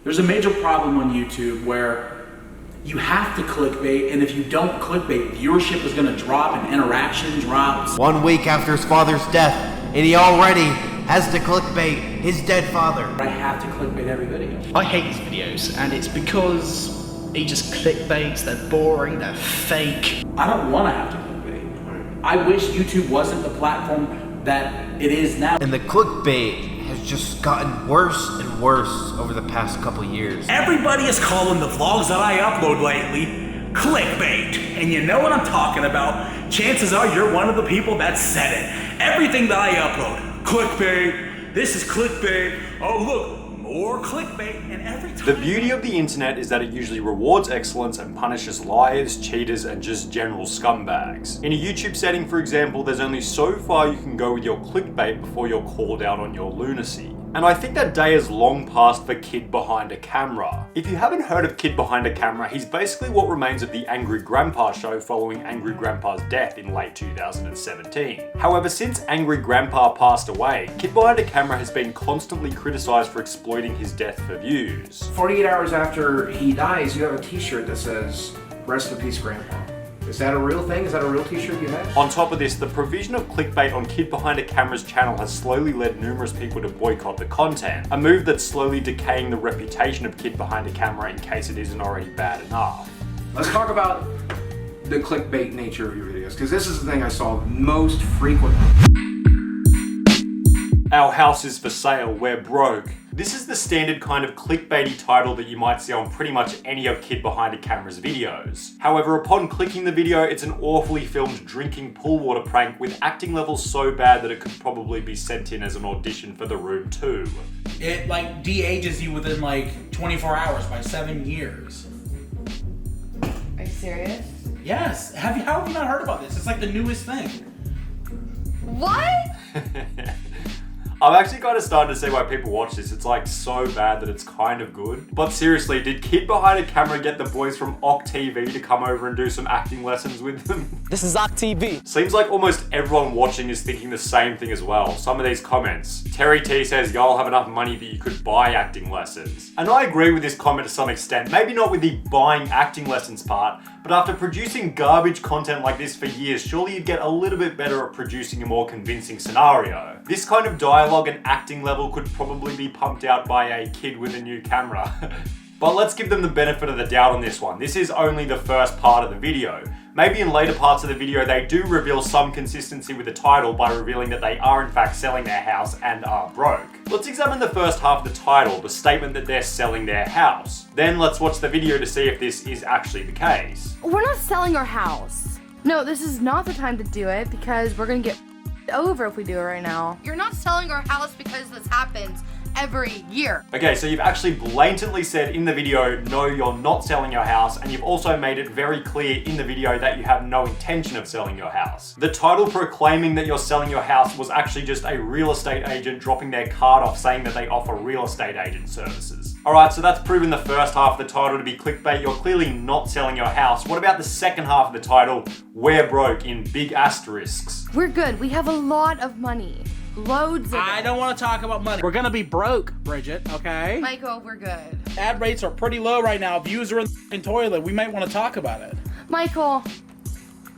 There's a major problem on YouTube where you have to clickbait, and if you don't clickbait, viewership is going to drop and interaction drops. 1 week after his father's death, and he already has to clickbait his dead father. I have to clickbait every video. I hate his videos, and it's because he just clickbaits, they're boring, they're fake. I don't want to have to clickbait. I wish YouTube wasn't the platform that it is now. And the clickbait has just gotten worse and worse over the past couple years. Everybody is calling the vlogs that I upload lately clickbait. And you know what I'm talking about. Chances are you're one of the people that said it. Everything that I upload, clickbait, this is clickbait, oh look, more clickbait, and every time... The beauty of the internet is that it usually rewards excellence and punishes liars, cheaters, and just general scumbags. In a YouTube setting, for example, there's only so far you can go with your clickbait before you're called out on your lunacy. And I think that day is long past for Kid Behind a Camera. If you haven't heard of Kid Behind a Camera, he's basically what remains of the Angry Grandpa show following Angry Grandpa's death in late 2017. However, since Angry Grandpa passed away, Kid Behind a Camera has been constantly criticized for exploiting his death for views. 48 hours after he dies, you have a t-shirt that says, "Rest in peace, Grandpa." Is that a real thing? Is that a real t-shirt you have? On top of this, the provision of clickbait on Kid Behind a Camera's channel has slowly led numerous people to boycott the content, a move that's slowly decaying the reputation of Kid Behind a Camera in case it isn't already bad enough. Let's talk about the clickbait nature of your videos, because this is the thing I saw most frequently. Our house is for sale, we're broke. This is the standard kind of clickbaity title that you might see on pretty much any of Kid Behind a Camera's videos. However, upon clicking the video, it's an awfully filmed drinking pool water prank with acting levels so bad that it could probably be sent in as an audition for The Room 2. It like de-ages you within like 24 hours by 7 years. Are you serious? Yes. How have you not heard about this? It's like the newest thing. What? I'm actually kind of starting to see why people watch this. It's like so bad that it's kind of good. But seriously, did Kid Behind a Camera get the boys from Ock TV to come over and do some acting lessons with them? This is Ock TV. Seems like almost everyone watching is thinking the same thing as well. Some of these comments. Terry T says, y'all have enough money that you could buy acting lessons. And I agree with this comment to some extent. Maybe not with the buying acting lessons part, but after producing garbage content like this for years, surely you'd get a little bit better at producing a more convincing scenario. This kind of dialogue and acting level could probably be pumped out by a kid with a new camera. But let's give them the benefit of the doubt on this one. This is only the first part of the video. Maybe in later parts of the video they do reveal some consistency with the title by revealing that they are in fact selling their house and are broke. Let's examine the first half of the title, the statement that they're selling their house. Then let's watch the video to see if this is actually the case. We're not selling our house. No, this is not the time to do it because we're gonna get over if we do it right now. You're not selling our house because this happens every year. Okay, so you've actually blatantly said in the video, no, you're not selling your house, and you've also made it very clear in the video that you have no intention of selling your house. The title proclaiming that you're selling your house was actually just a real estate agent dropping their card off saying that they offer real estate agent services. Alright, so that's proven the first half of the title to be clickbait. You're clearly not selling your house. What about the second half of the title, we're broke, in big asterisks? We're good. We have a lot of money. Loads of I it. don't want to talk about money. We're gonna be broke, Bridget, okay? Michael, we're good. Ad rates are pretty low right now. Views are in the toilet. We might want to talk about it. Michael,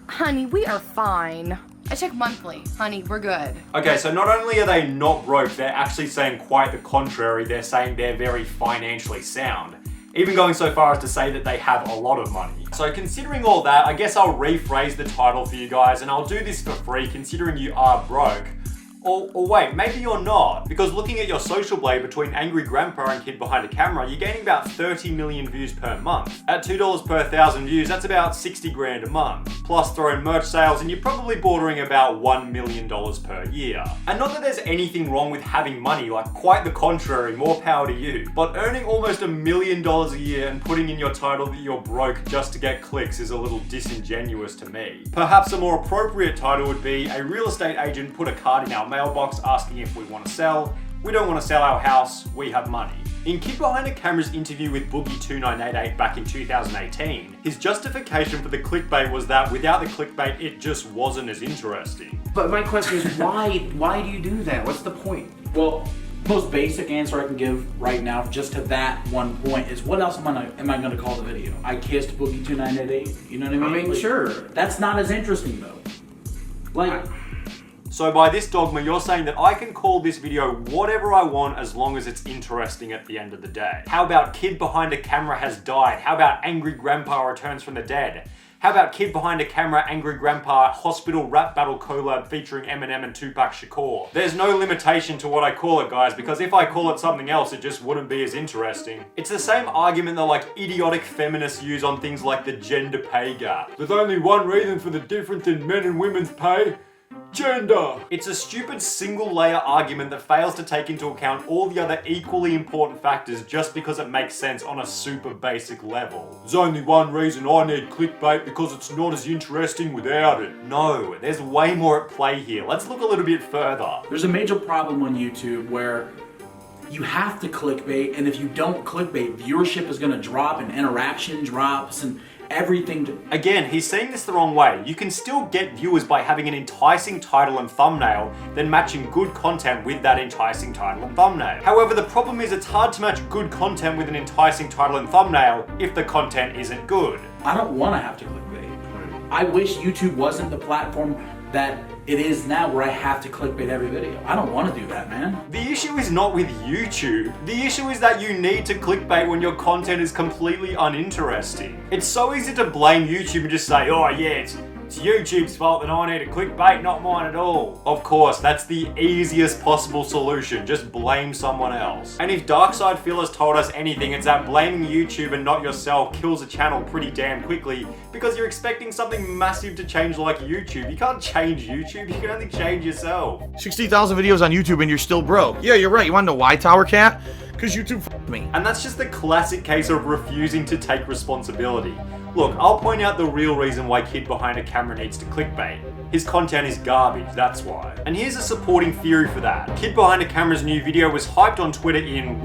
honey, we are fine. I check monthly. Honey, we're good. Okay, so not only are they not broke, they're actually saying quite the contrary. They're saying they're very financially sound. Even going so far as to say that they have a lot of money. So considering all that, I guess I'll rephrase the title for you guys, and I'll do this for free considering you are broke. Or wait, maybe you're not, because looking at your social blade between Angry Grandpa and Kid Behind a Camera, you're gaining about 30 million views per month. At $2 per 1,000 views, that's about 60 grand a month. Plus throw in merch sales, and you're probably bordering about $1 million per year. And not that there's anything wrong with having money, like quite the contrary, more power to you. But earning almost $1 million a year and putting in your title that you're broke just to get clicks is a little disingenuous to me. Perhaps a more appropriate title would be, a real estate agent put a card in our mailbox asking if we want to sell. We don't want to sell our house, we have money. In Kid Behind a Camera's interview with Boogie2988 back in 2018, his justification for the clickbait was that without the clickbait, it just wasn't as interesting. But my question is, why do you do that? What's the point? Well, Most basic answer I can give right now, just to that one point, is what else am I gonna call the video? I kissed Boogie 2988. You know what I mean? I mean, Like, sure. That's not as interesting though. Like, So by this dogma, you're saying that I can call this video whatever I want as long as it's interesting at the end of the day. How about Kid Behind a Camera has died? How about Angry Grandpa returns from the dead? How about Kid Behind a Camera Angry Grandpa Hospital Rap Battle collab featuring Eminem and Tupac Shakur? There's no limitation to what I call it, guys, because if I call it something else, it just wouldn't be as interesting. It's the same argument that like idiotic feminists use on things like the gender pay gap. There's only one reason for the difference in men and women's pay. Gender! It's a stupid single layer argument that fails to take into account all the other equally important factors just because it makes sense on a super basic level. There's only one reason I need clickbait, because it's not as interesting without it. No, there's way more at play here. Let's look a little bit further. there's a major problem on YouTube where you have to clickbait, and if you don't clickbait, viewership is gonna drop and interaction drops and everything. Again, he's saying this the wrong way. You can still get viewers by having an enticing title and thumbnail, then matching good content with that enticing title and thumbnail. However, the problem is it's hard to match good content with an enticing title and thumbnail if the content isn't good. I don't wanna have to clickbait. I wish YouTube wasn't the platform that it is now where I have to clickbait every video. I don't wanna do that, man. The issue is not with YouTube. The issue is that you need to clickbait when your content is completely uninteresting. It's so easy to blame YouTube and just say, oh yeah, it's YouTube's fault that I need a clickbait, not mine at all. Of course, that's the easiest possible solution. Just blame someone else. And if Darkside Phil has told us anything, it's that blaming YouTube and not yourself kills a channel pretty damn quickly, because you're expecting something massive to change like YouTube. You can't change YouTube, you can only change yourself. 60,000 videos on YouTube and you're still broke. Yeah, you're right. You wanna know why, Tower Cat? Because YouTube f***ed me. And that's just the classic case of refusing to take responsibility. Look, I'll point out the real reason why Kid Behind a Camera needs to clickbait. His content is garbage, that's why. And here's a supporting theory for that. Kid Behind a Camera's new video was hyped on Twitter in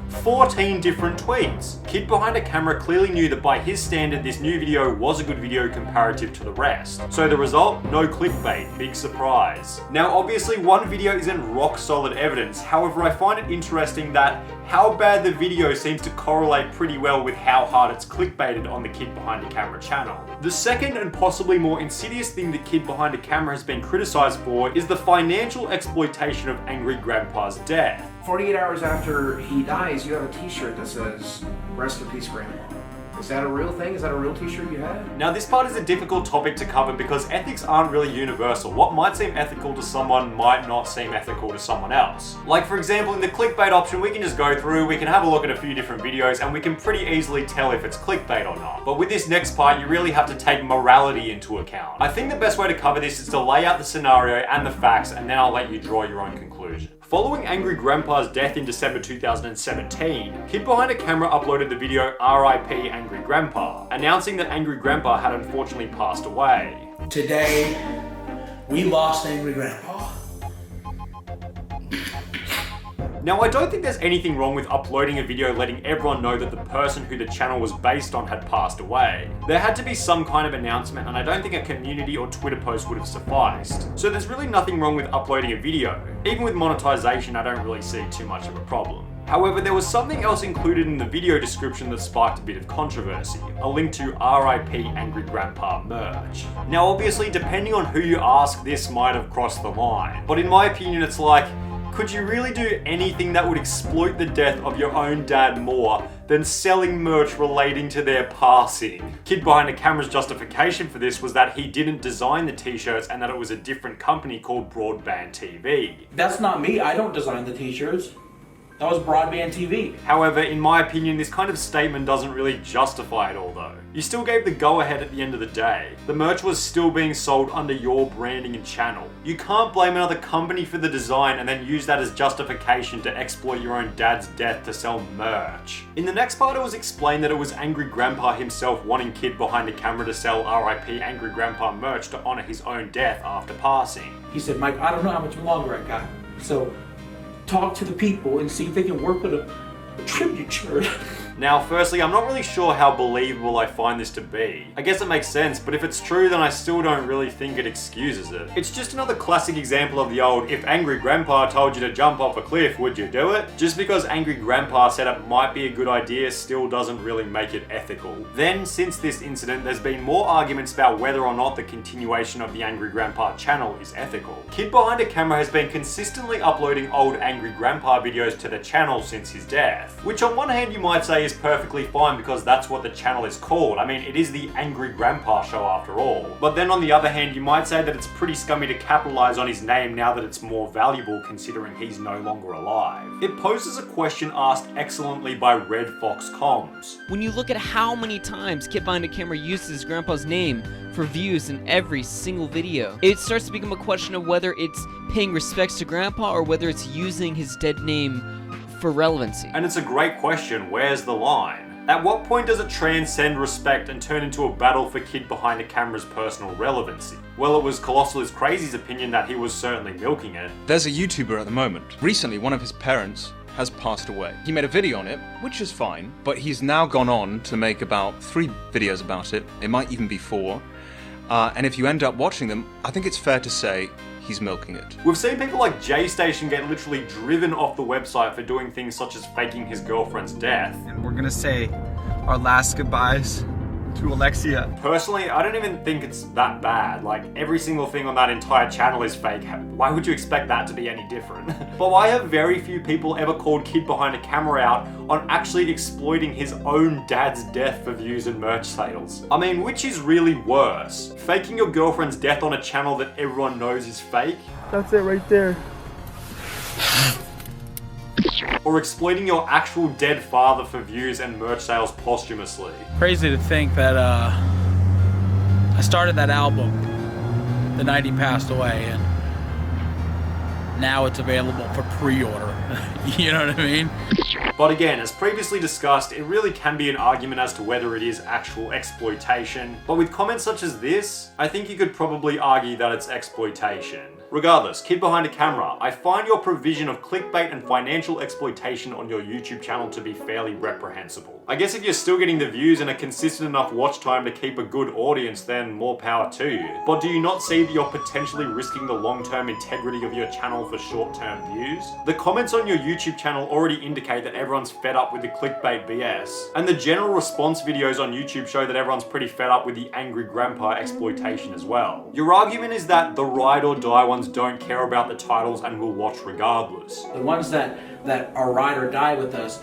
14 different tweets. Kid Behind a Camera clearly knew that by his standard, this new video was a good video comparative to the rest. So the result, no clickbait, big surprise. Now obviously one video isn't rock solid evidence, however I find it interesting that how bad the video seems to correlate pretty well with how hard it's clickbaited on the Kid Behind a Camera channel. The second and possibly more insidious thing that Kid Behind a Camera has been criticized for is the financial exploitation of Angry Grandpa's death. 48 hours after he dies, you have a t-shirt that says, "Rest in peace, Grandpa." Is that a real thing? Is that a real t-shirt you have? Now this part is a difficult topic to cover because ethics aren't really universal. What might seem ethical to someone might not seem ethical to someone else. Like for example, in the clickbait option, we can just go through, we can have a look at a few different videos and we can pretty easily tell if it's clickbait or not. But with this next part, you really have to take morality into account. I think the best way to cover this is to lay out the scenario and the facts, and then I'll let you draw your own conclusion. Following Angry Grandpa's death in December 2017, Kid Behind a Camera uploaded the video RIP Angry Grandpa, announcing that Angry Grandpa had unfortunately passed away. Today, we lost Angry Grandpa. Now, I don't think there's anything wrong with uploading a video letting everyone know that the person who the channel was based on had passed away. There had to be some kind of announcement, and I don't think a community or Twitter post would have sufficed. So there's really nothing wrong with uploading a video. Even with monetization, I don't really see too much of a problem. However, there was something else included in the video description that sparked a bit of controversy, a link to RIP Angry Grandpa merch. Now obviously, depending on who you ask, this might have crossed the line, but in my opinion it's like, could you really do anything that would exploit the death of your own dad more than selling merch relating to their passing? Kid Behind a Camera's justification for this was that he didn't design the t-shirts and that it was a different company called Broadband TV. That's not me, I don't design the t-shirts. That was Broadband TV. However, in my opinion, this kind of statement doesn't really justify it all though. You still gave the go-ahead at the end of the day. The merch was still being sold under your branding and channel. You can't blame another company for the design and then use that as justification to exploit your own dad's death to sell merch. In the next part, it was explained that it was Angry Grandpa himself wanting Kid Behind a Camera to sell RIP Angry Grandpa merch to honor his own death after passing. He said, Mike, I don't know how much longer I got, so talk to the people and see if they can work with a tribute shirt. Now, firstly, I'm not really sure how believable I find this to be. I guess it makes sense, but if it's true, then I still don't really think it excuses it. It's just another classic example of the old, if Angry Grandpa told you to jump off a cliff, would you do it? Just because Angry Grandpa said it might be a good idea still doesn't really make it ethical. Then, since this incident, there's been more arguments about whether or not the continuation of the Angry Grandpa channel is ethical. Kid Behind a Camera has been consistently uploading old Angry Grandpa videos to the channel since his death, which on one hand you might say is perfectly fine because that's what the channel is called. I mean, it is the Angry Grandpa show after all. But then on the other hand, you might say that it's pretty scummy to capitalize on his name now that it's more valuable considering he's no longer alive. It poses a question asked excellently by Red Fox Comms. When you look at how many times Kid Behind a Camera uses his grandpa's name for views in every single video, it starts to become a question of whether it's paying respects to Grandpa or whether it's using his dead name for relevancy. And it's a great question, where's the line? At what point does it transcend respect and turn into a battle for Kid Behind a Camera's personal relevancy? Well, it was Colossal is Crazy's opinion that he was certainly milking it. There's a YouTuber at the moment. Recently, one of his parents has passed away. He made a video on it, which is fine, but he's now gone on to make about 3 videos about it. It might even be 4. And if you end up watching them, I think it's fair to say he's milking it. We've seen people like J-Station get literally driven off the website for doing things such as faking his girlfriend's death. And we're gonna say our last goodbyes to Alexia. Personally, I don't even think it's that bad. Like, every single thing on that entire channel is fake. Why would you expect that to be any different? But why have very few people ever called Kid Behind a Camera out on actually exploiting his own dad's death for views and merch sales? I mean, which is really worse? Faking your girlfriend's death on a channel that everyone knows is fake? That's it right there. Or exploiting your actual dead father for views and merch sales posthumously? Crazy to think that I started that album the night he passed away, and now it's available for pre-order. You know what I mean? But again, as previously discussed, it really can be an argument as to whether it is actual exploitation. But with comments such as this, I think you could probably argue that it's exploitation. Regardless, Kid Behind a Camera, I find your provision of clickbait and financial exploitation on your YouTube channel to be fairly reprehensible. I guess if you're still getting the views and a consistent enough watch time to keep a good audience, then more power to you. But do you not see that you're potentially risking the long-term integrity of your channel for short-term views? The comments on your YouTube channel already indicate that everyone's fed up with the clickbait BS, and the general response videos on YouTube show that everyone's pretty fed up with the Angry Grandpa exploitation as well. Your argument is that the ride or die ones don't care about the titles and will watch regardless. The ones that are ride or die with us,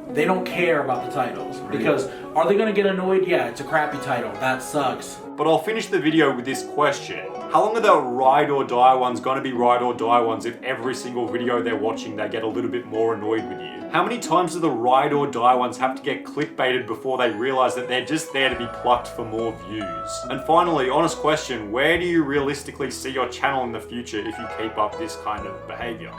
they don't care about the titles. Because are they gonna get annoyed? Yeah, it's a crappy title. That sucks. But I'll finish the video with this question. How long are the ride or die ones gonna be ride or die ones if every single video they're watching they get a little bit more annoyed with you? How many times do the ride or die ones have to get clickbaited before they realize that they're just there to be plucked for more views? And finally, honest question, where do you realistically see your channel in the future if you keep up this kind of behavior?